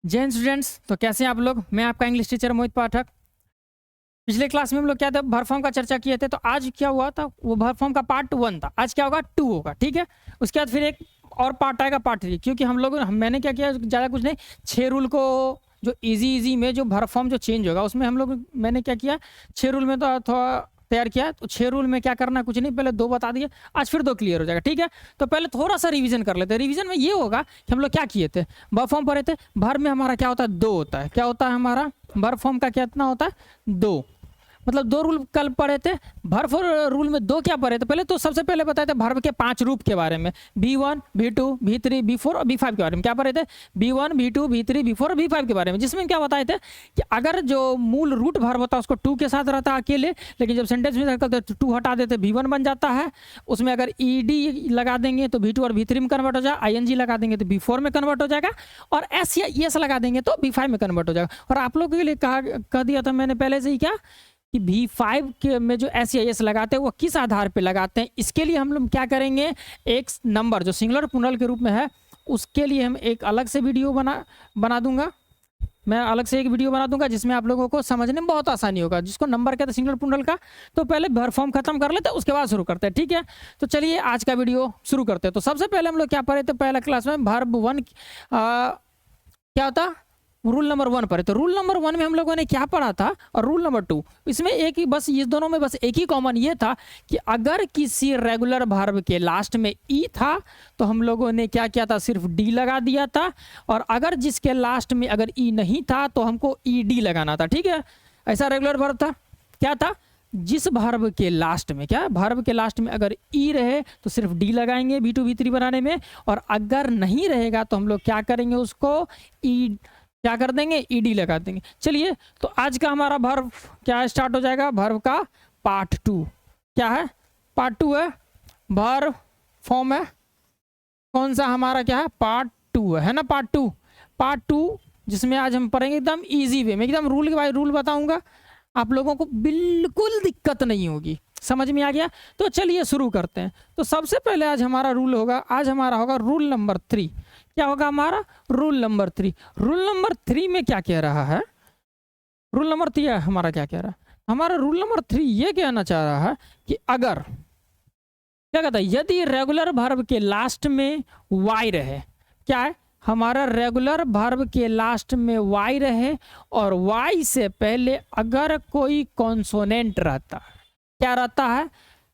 जय हिंद स्टूडेंट्स। तो कैसे हैं आप लोग। मैं आपका इंग्लिश टीचर मोहित पाठक। पिछले क्लास में हम लोग क्या था, भर फॉर्म का चर्चा किए थे। तो आज क्या हुआ था, वो भर फॉर्म का पार्ट 1 था। आज क्या होगा, 2 होगा। ठीक है, उसके बाद फिर एक और पार्ट आएगा, पार्ट 3। क्योंकि मैंने क्या किया, ज़्यादा कुछ नहीं, 6 रूल को जो इजी में जो भर फॉर्म जो चेंज होगा उसमें मैंने क्या किया, 6 रूल में तो थोड़ा तैयार किया। तो 6 रूल में क्या करना है, कुछ नहीं, पहले 2 बता दिए, आज फिर 2 क्लियर हो जाएगा। ठीक है, तो पहले थोड़ा सा रिवीजन कर लेते हैं। रिवीजन में ये होगा कि हम लोग क्या किए थे, भर फॉर्म पढ़े थे। भर में हमारा क्या होता है, 2 होता है। क्या होता है हमारा भर फॉर्म का, कितना होता है, 2। मतलब 2 रूल कल पढ़े थे। भर्व रूल में 2 क्या पढ़े थे पहले। तो सबसे पहले बताए थे भर्व के 5 रूप के बारे में, B1, B2, B3, B4 और B5 के बारे में। क्या पढ़े थे, B1, B2, B3, B4 और B5 के बारे में। जिसमें क्या बताए थे कि अगर जो मूल रूट भर्व होता है उसको 2 के साथ रहता है अकेले, लेकिन जब सेंटेंस में करते तो 2 हटा देते, B1 बन जाता है। उसमें अगर ED लगा देंगे तो B2 और B3 में कन्वर्ट हो जाएगा, ING लगा देंगे तो B4 में कन्वर्ट हो जाएगा, और S या ES लगा देंगे तो B5 में कन्वर्ट हो जाएगा। और आप लोगों के लिए कह दिया था मैंने पहले से ही क्या, कि B5 के में जो S या ES लगाते हैं वो किस आधार पे लगाते हैं। इसके लिए हम लोग क्या करेंगे, एक नंबर जो सिंगुलर प्लूरल के रूप में है उसके लिए हम एक अलग से वीडियो बना दूंगा। मैं अलग से एक वीडियो बना दूंगा जिसमें आप लोगों को समझने में बहुत आसानी होगा। जिसको नंबर कहते हैं सिंगुलर प्लूरल का, तो पहले भर फॉर्म खत्म कर लेते हैं, उसके बाद शुरू करते हैं। ठीक है, तो चलिए आज का वीडियो शुरू करते हैं। तो सबसे पहले हम लोग क्या पढ़े थे, पहला क्लास में वर्ब 1 क्या होता, रूल नंबर 1 पढ़े। तो रूल नंबर 1 में हम लोगों ने क्या पढ़ा था, और रूल नंबर 2, इसमें एक ही, बस इस दोनों में बस एक ही कॉमन ये था कि अगर किसी रेगुलर वर्ब के लास्ट में ई था तो हम लोगों ने क्या किया था, सिर्फ डी लगा दिया था। और अगर जिसके लास्ट में अगर ई नहीं था तो हमको ED लगाना था। ठीक है, ऐसा रेगुलर वर्ब था। क्या था, जिस वर्ब के लास्ट में, क्या वर्ब के लास्ट में अगर ई रहे तो सिर्फ डी लगाएंगे B2 B3 बनाने में, और अगर नहीं रहेगा तो हम लोग क्या करेंगे, उसको ई क्या कर देंगे, ED लगा देंगे। चलिए, तो आज का हमारा भर्व क्या स्टार्ट हो जाएगा, भर्व का पार्ट 2। क्या है, पार्ट 2 है, भर्व फॉर्म है। कौन सा हमारा क्या है, पार्ट 2 है ना, पार्ट 2 जिसमें आज हम पढ़ेंगे एकदम इजी वे में, एकदम रूल के बाय रूल बताऊंगा। आप लोगों को बिल्कुल दिक्कत नहीं होगी, समझ में आ गया। तो चलिए शुरू करते हैं। तो सबसे पहले आज हमारा रूल होगा, आज हमारा होगा रूल नंबर 3। क्या होगा हमारा, रूल नंबर 3। रूल नंबर 3 में क्या कह रहा है, रूल नंबर 3 हमारा क्या कह रहा है, हमारा रूल नंबर 3 ये कहना चाह रहा है कि अगर क्या कहता है, यदि रेगुलर वर्ब के लास्ट में वाई रहे, क्या है हमारा रेगुलर वर्ब के लास्ट में वाई रहे, और वाई से पहले अगर कोई कॉन्सोनेंट रहता है, क्या रहता है,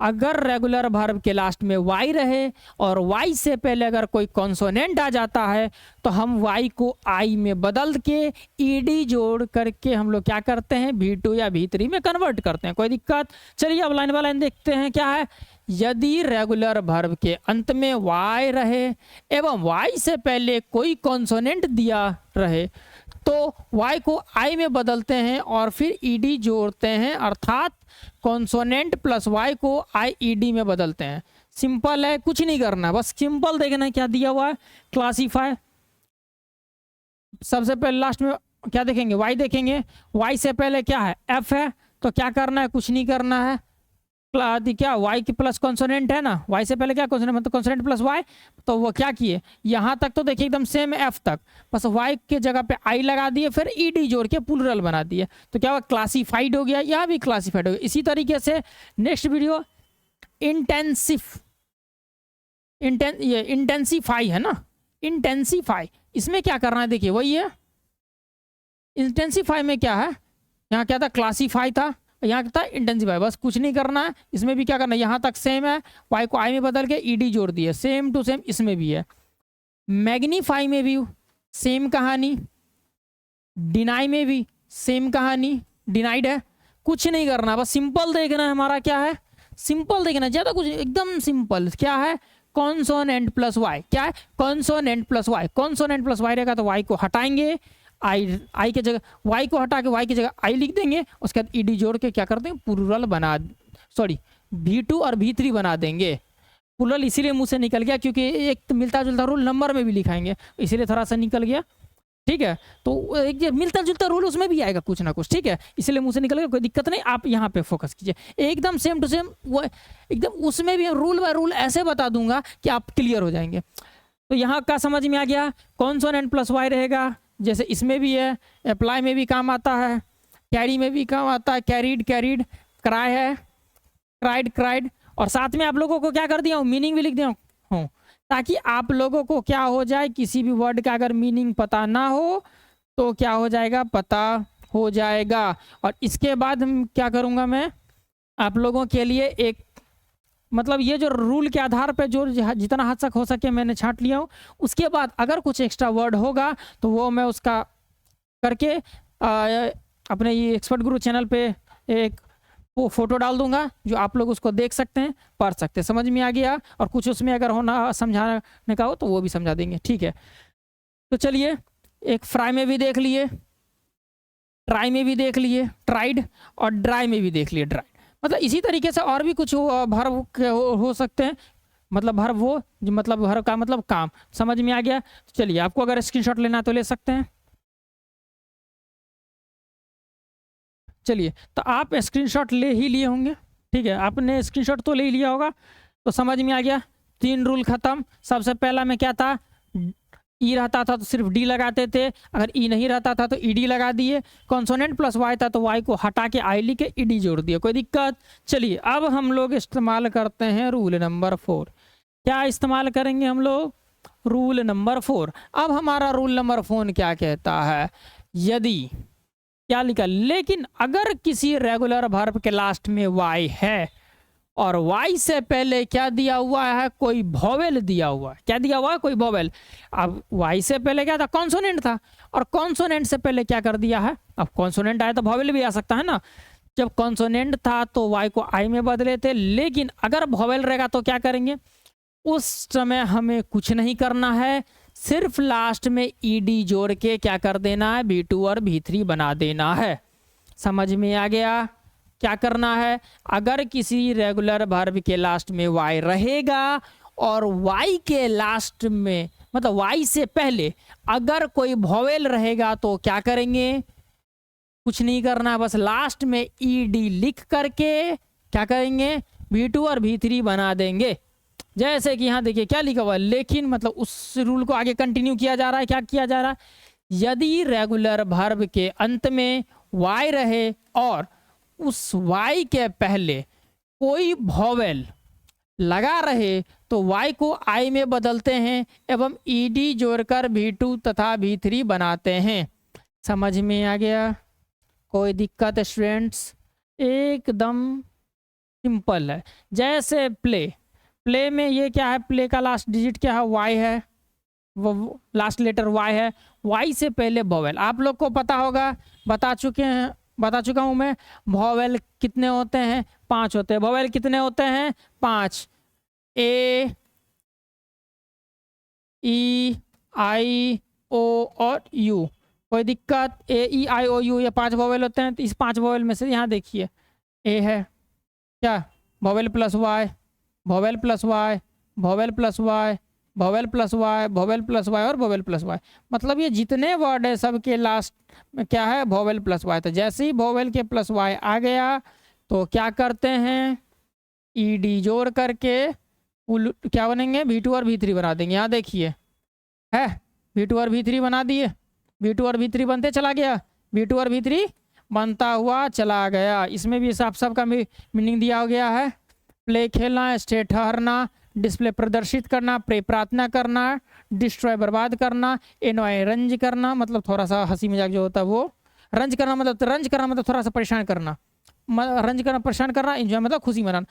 अगर रेगुलर वर्ब के लास्ट में वाई रहे और वाई से पहले अगर कोई कॉन्सोनेंट आ जाता है तो हम वाई को आई में बदल के ED जोड़ करके हम लोग क्या करते हैं, B2 या B3 में कन्वर्ट करते हैं। कोई दिक्कत। चलिए अब लाइन बाय लाइन देखते हैं। क्या है, यदि रेगुलर वर्ब के अंत में वाई रहे एवं वाई से पहले कोई कॉन्सोनेंट दिया रहे तो वाई को आई में बदलते हैं और फिर ED जोड़ते हैं, अर्थात कॉन्सोनेंट प्लस वाई को IED में बदलते हैं। सिंपल है, कुछ नहीं करना, बस सिंपल देखना है क्या दिया हुआ है, क्लासीफाई। सबसे पहले लास्ट में क्या देखेंगे, वाई देखेंगे। वाई से पहले क्या है, F है, तो क्या करना है, कुछ नहीं करना है। क्या वाई की प्लस कॉन्सोनेंट है ना, वाई से पहले क्या कॉन्सोनेंट, मतलब कॉन्सोनेंट प्लस वाई। तो वो क्या किए, यहाँ तक तो देखिए एकदम सेम F तक, बस वाई के जगह पे आई लगा दिए, फिर ED जोड़ के प्लूरल बना दिए। तो क्या हुआ, क्लासीफाइड हो गया, यह भी क्लासीफाइड हो गया। इसी तरीके से नेक्स्ट वीडियो इंटेंसिफाई है ना, इंटेंसिफाई, इसमें क्या करना है, देखिए वही है। इंटेंसिफाई में क्या है, यहाँ क्या था, क्लासीफाई था, यहाँ था इंटेंसिफाई, बस कुछ नहीं करना है। इसमें भी क्या करना है, यहाँ तक सेम है, वाई को आई में बदल के ED जोड़ दिए, सेम टू सेम इसमें भी है। मैग्नीफाई में भी सेम कहानी, डिनाई में भी सेम कहानी, डिनाइड है। कुछ नहीं करना, बस सिंपल देखना है हमारा, क्या है, सिंपल देखना, ज़्यादा कुछ एकदम सिंपल। क्या है, कॉन्सोनेंट प्लस वाई, क्या है, consonant plus Y. Consonant plus Y रहेगा तो वाई को हटाएंगे, आई के जगह वाई को हटा के वाई की जगह आई लिख देंगे, उसके बाद ED जोड़ के क्या कर देंगे, प्लूरल बना, सॉरी B2 और B3 बना देंगे। प्लूरल इसीलिए मुंह से निकल गया क्योंकि एक तो मिलता जुलता रूल नंबर में भी लिखाएंगे, इसीलिए थोड़ा सा निकल गया। ठीक है, तो एक मिलता जुलता रूल उसमें भी आएगा कुछ ना कुछ। ठीक है, इसलिए मुंह से निकल गया, कोई दिक्कत नहीं। आप यहाँ पे फोकस कीजिए, एकदम सेम टू सेम वो एकदम, उसमें भी रूल बाय रूल ऐसे बता दूंगा कि आप क्लियर हो जाएंगे। तो यहाँ का समझ में आ गया, कॉन्सोनेंट प्लस वाई रहेगा, जैसे इसमें भी है, अप्लाई में भी काम आता है, कैरी में भी काम आता है, कैरीड कैरीड, क्राई है क्राइड क्राइड, और साथ में आप लोगों को क्या कर दिया हूँ, मीनिंग भी लिख दिया हूँ, ताकि आप लोगों को क्या हो जाए, किसी भी वर्ड का अगर मीनिंग पता ना हो तो क्या हो जाएगा, पता हो जाएगा। और इसके बाद हम क्या करूँगा, मैं आप लोगों के लिए एक मतलब ये जो रूल के आधार पे जो जितना हद तक हो सके मैंने छांट लिया हूँ, उसके बाद अगर कुछ एक्स्ट्रा वर्ड होगा तो वो मैं उसका करके अपने ये एक्सपर्ट गुरु चैनल पे एक वो फोटो डाल दूंगा, जो आप लोग उसको देख सकते हैं, पढ़ सकते हैं, समझ में आ गया। और कुछ उसमें अगर होना समझाने का हो तो वो भी समझा देंगे, ठीक है। तो चलिए, एक फ्राई में भी देख लिए, ट्राई में भी देख लिए, ट्राइड, और ड्राई में भी देख लिए, ड्राई। मतलब इसी तरीके से और भी कुछ भर्व हो सकते हैं, मतलब भर्व वो मतलब भर्व का मतलब काम, समझ में आ गया। तो चलिए, आपको अगर स्क्रीनशॉट लेना है तो ले सकते हैं। चलिए, तो आप स्क्रीनशॉट ले ही लिए होंगे, ठीक है, आपने स्क्रीनशॉट तो ले ही लिया होगा। तो समझ में आ गया, 3 रूल खत्म। सबसे पहला में क्या था, ई रहता था तो सिर्फ डी लगाते थे, अगर ई नहीं रहता था तो ईडी लगा दिए, कॉन्सोनेंट प्लस वाई था तो वाई को हटा के आई लिख के ईडी जोड़ दिया, कोई दिक्कत। चलिए, अब हम लोग इस्तेमाल करते हैं रूल नंबर 4। क्या इस्तेमाल करेंगे हम लोग, रूल नंबर 4। अब हमारा रूल नंबर 4 क्या कहता है, यदि क्या लिखा, लेकिन अगर किसी रेगुलर वर्ब के लास्ट में वाई है और वाई से पहले क्या दिया हुआ है, कोई वोवेल दिया हुआ है, क्या दिया हुआ है, कोई वोवेल। अब वाई से पहले क्या था, कॉन्सोनेंट था, और कॉन्सोनेंट से पहले क्या कर दिया है, अब कॉन्सोनेंट आया तो वोवेल भी आ सकता है ना। जब कॉन्सोनेंट था तो वाई को आई में बदले थे, लेकिन अगर वोवेल रहेगा तो क्या करेंगे, उस समय हमें कुछ नहीं करना है, सिर्फ लास्ट में ईडी जोड़ के क्या कर देना है, V2 और V3 बना देना है। समझ में आ गया, क्या करना है, अगर किसी रेगुलर वर्ब के लास्ट में वाई रहेगा और वाई के लास्ट में मतलब वाई से पहले अगर कोई वोवेल रहेगा तो क्या करेंगे, कुछ नहीं करना, बस लास्ट में ईडी लिख करके क्या करेंगे, V2 और V3 बना देंगे। जैसे कि यहाँ देखिए क्या लिखा हुआ है, लेकिन मतलब उस रूल को आगे कंटिन्यू किया जा रहा है। क्या किया जा रहा है, यदि रेगुलर वर्ब के अंत में वाई रहे और उस वाई के पहले कोई वोवेल लगा रहे तो वाई को आई में बदलते हैं एवं ईडी जोड़कर V2 तथा V3 बनाते हैं। समझ में आ गया, कोई दिक्कत है स्टूडेंट्स, एकदम सिंपल है। जैसे प्ले में ये क्या है, प्ले का लास्ट डिजिट क्या है, वाई है, वो लास्ट लेटर वाई है, वाई से पहले वोवेल। आप लोग को पता होगा, बता चुका हूं मैं, वोवेल कितने होते हैं, 5 होते हैं। वोवेल कितने होते हैं, 5, ए ई आई ओ और यू, कोई दिक्कत, ए ई आई ओ यू, ये 5 वोवेल होते हैं। तो इस 5 वोवेल में से यहाँ देखिए ए है क्या, vowel plus Y, vowel plus Y, vowel plus Y, vowel plus Y, vowel plus Y और वोवेल प्लस वाई, मतलब ये जितने वर्ड है सबके लास्ट में क्या है, वोवेल प्लस वाई। तो जैसे ही वोवेल के प्लस वाई आ गया तो क्या करते हैं, ईडी जोड़ करके क्या बनेंगे, V2 और V3 बना देंगे। यहाँ देखिए है, V2 और V3 बना दिए, V2 और V3 बनते चला गया, V2 और V3 बनता हुआ चला गया। इसमें भी साफ साफ का मीनिंग दिया गया है, प्ले खेलना, स्टे ठहरना, डिस्प्ले प्रदर्शित करना, प्रे प्रार्थना करना, डिस्ट्रॉय बर्बाद करना, एनॉय रंज करना, मतलब थोड़ा सा हंसी मजाक जो होता है वो, रंज करना मतलब थोड़ा सा परेशान करना, रंज करना परेशान करना, एंजॉय मतलब खुशी मनाना।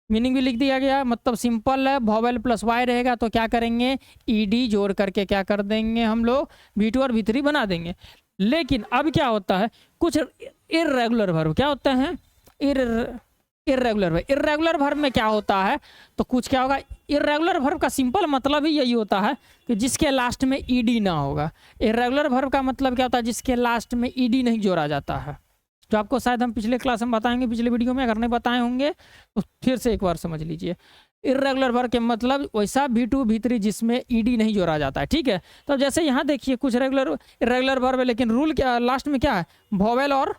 मीनिंग भी लिख दिया गया, मतलब सिंपल है, वोवेल प्लस वाई रहेगा तो क्या करेंगे, ईडी जोड़ करके क्या कर देंगे हम लोग, V2 और V3 बना देंगे। लेकिन अब क्या होता है, कुछ इर्रेगुलर वर्ब क्या होते हैं, इर्रेगुलर वर्ब में क्या होता है, तो कुछ क्या होगा, इर्रेगुलर वर्ब का सिंपल मतलब ही यही होता है कि जिसके लास्ट में ईडी ना होगा। इर्रेगुलर वर्ब का मतलब क्या होता है, जिसके लास्ट में ईडी नहीं जोड़ा जाता है, जो आपको शायद हम पिछले क्लास में बताएंगे, पिछले वीडियो में, अगर नहीं बताए होंगे तो फिर से एक बार समझ लीजिए। इर्रेगुलर वर्ब के मतलब वैसा V2 V3 जिसमें ईडी नहीं जोड़ा जाता है, ठीक है। तो जैसे यहाँ देखिए कुछ इर्रेगुलर वर्ब है, लेकिन रूल क्या लास्ट में क्या है, वोवेल और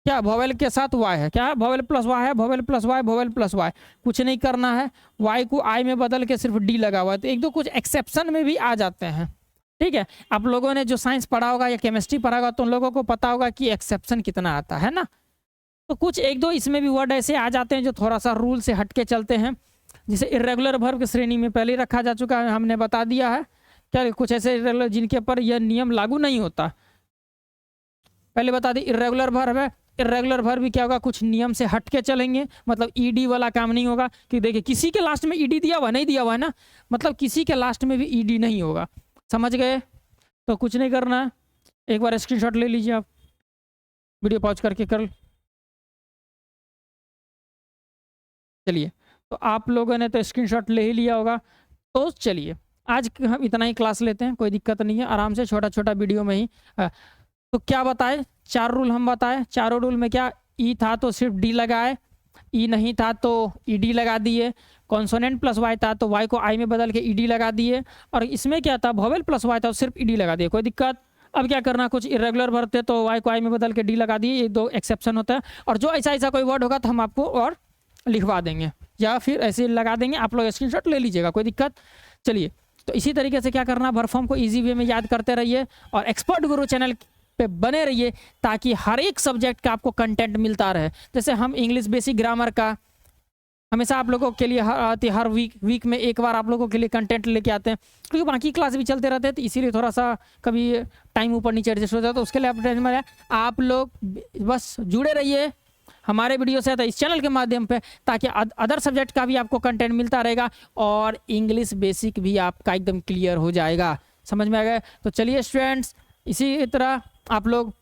क्या, वोवेल के साथ वाई है, क्या वोवेल प्लस वाई है, vowel plus Y, vowel plus Y, कुछ नहीं करना है, वाई को आई में बदल के सिर्फ डी लगा हुआ है। तो एक दो कुछ एक्सेप्शन में भी आ जाते हैं, ठीक है। आप लोगों ने जो साइंस पढ़ा होगा या केमिस्ट्री पढ़ा होगा तो उन लोगों को पता होगा कि एक्सेप्शन कितना आता है ना। तो कुछ एक दो इसमें भी वर्ड ऐसे आ जाते हैं जो थोड़ा सा रूल से हट के चलते हैं, जिसे इर्रेगुलर वर्ब की श्रेणी में पहले ही रखा जा चुका है, हमने बता दिया है। क्या कुछ ऐसे इर्रेगुलर जिनके ऊपर यह नियम लागू नहीं होता, पहले बता दी इर्रेगुलर वर्ब है। इर्रेगुलर वर्ब भी क्या होगा, कुछ नियम से हट के चलेंगे, मतलब ईडी वाला काम नहीं होगा कि देखिए किसी के लास्ट में ईडी दिया हुआ नहीं दिया हुआ है ना, मतलब किसी के लास्ट में भी ईडी नहीं होगा। समझ गए? तो कुछ नहीं करना है, एक बार स्क्रीनशॉट ले लीजिए, आप वीडियो पॉज करके कर। चलिए, तो आप लोगों ने तो स्क्रीनशॉट ले ही लिया होगा। तो चलिए आज हम इतना ही क्लास लेते हैं, कोई दिक्कत नहीं है, आराम से छोटा छोटा वीडियो में ही। तो क्या बताए, 4 रूल हम बताए। चारों रूल में क्या, ई था तो सिर्फ डी लगाए, ई नहीं था तो ई डी लगा दिए, कॉन्सोनेंट प्लस वाई था तो वाई को आई में बदल के ई डी लगा दिए, और इसमें क्या था वोवेल प्लस वाई था तो सिर्फ ई डी लगा दिए, कोई दिक्कत। अब क्या करना, कुछ इरेगुलर वर्ड थे तो वाई को आई में बदल के डी लगा दिए, ये 2 एक्सेप्शन होता है। और जो ऐसा ऐसा कोई वर्ड होगा तो हम आपको और लिखवा देंगे या फिर ऐसे लगा देंगे, आप लोग स्क्रीनशॉट ले लीजिएगा, कोई दिक्कत। चलिए, तो इसी तरीके से क्या करना, वर्ब को ईजी वे में याद करते रहिए और एक्सपर्ट गुरु चैनल पे बने रहिए ताकि हर एक सब्जेक्ट का आपको कंटेंट मिलता रहे। जैसे हम इंग्लिश बेसिक ग्रामर का हमेशा आप लोगों के लिए हर वीक में एक बार आप लोगों के लिए कंटेंट लेके आते हैं, क्योंकि बाकी क्लास भी चलते रहते हैं, तो इसीलिए थोड़ा सा कभी टाइम ऊपर नीचे एडजस्ट हो जाता है, तो उसके लिए आप लोग बस जुड़े रहिए हमारे वीडियो से, तो इस चैनल के माध्यम पे, ताकि अदर सब्जेक्ट का भी आपको कंटेंट मिलता रहेगा और इंग्लिश बेसिक भी आपका एकदम क्लियर हो जाएगा। समझ में आ गया? तो चलिए स्टूडेंट्स, इसी तरह आप लोग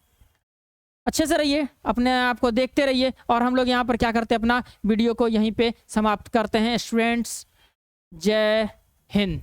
अच्छे से रहिए, अपने आप को देखते रहिए, और हम लोग यहाँ पर क्या करते हैं, अपना वीडियो को यहीं पे समाप्त करते हैं। स्टूडेंट्स, जय हिंद।